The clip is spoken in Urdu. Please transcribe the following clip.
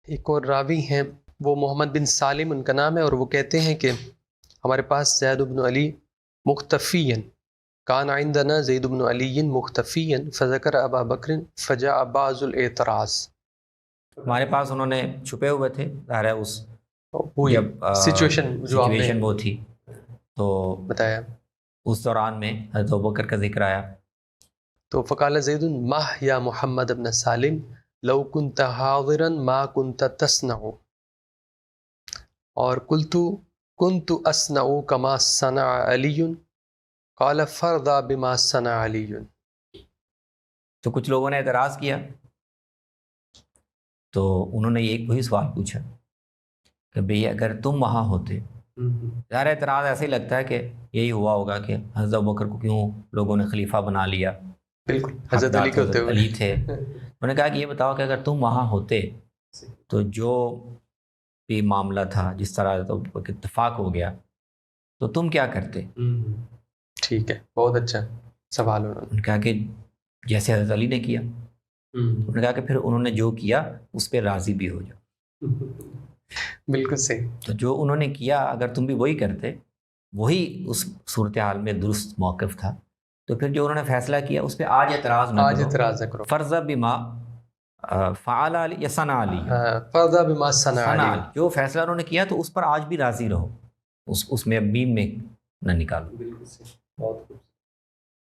ایک اور راوی ہیں وہ محمد بن سالم ان کا نام ہے، اور وہ کہتے ہیں کہ ہمارے پاس زید بن علی مختفیًا کان عندنا زید بن علی مختفیًا فذکر ابا بکر فجاء بعض الاعتراض. ہمارے پاس انہوں نے چھپے ہوئے تھے، ظاہر ہے اس وہی جب جو آپ نے سچویشن وہ تھی تو بتایا. اس دوران میں حضرت ابوبکر کا ذکر آیا. تو فقال زید ماہ یا محمد بن سالم لو كنت حاضرا ما كنت تصنع، اور كنت اصنع كما صنع علی قال فرضا بما صنع علی. تو کچھ لوگوں نے اعتراض کیا، تو انہوں نے وہی سوال پوچھا کہ بھئی اگر تم وہاں ہوتے، ظاہر اعتراض ایسے ہی لگتا ہے کہ یہی ہوا ہوگا کہ حضرت ابوبکر کو کیوں لوگوں نے خلیفہ بنا لیا، بالکل حضرت علی حقدار کے تو ہوتے حضرت ہوئے. علی تھے. انہوں نے کہا کہ یہ بتاؤ کہ اگر تم وہاں ہوتے تو جو بھی معاملہ تھا، جس طرح تو اتفاق ہو گیا، تو تم کیا کرتے؟ ٹھیک ہے، بہت اچھا سوال. انہوں نے کہا کہ جیسے حضرت علی نے کیا. انہوں نے کہا کہ پھر انہوں نے جو کیا اس پہ راضی بھی ہو جاؤ. بالکل صحیح. تو جو انہوں نے کیا اگر تم بھی وہی کرتے، وہی اس صورتحال میں درست موقف تھا، تو پھر جو انہوں نے فیصلہ کیا اس پہ آج اعتراض نہ کرو. فرض بما فعل علی یا صنع علی، فرض بما صنع علی، جو فیصلہ انہوں نے کیا تو اس پر آج بھی راضی رہو، اس میں بیم میں نہ نکالو. بالکل صحیح، بہت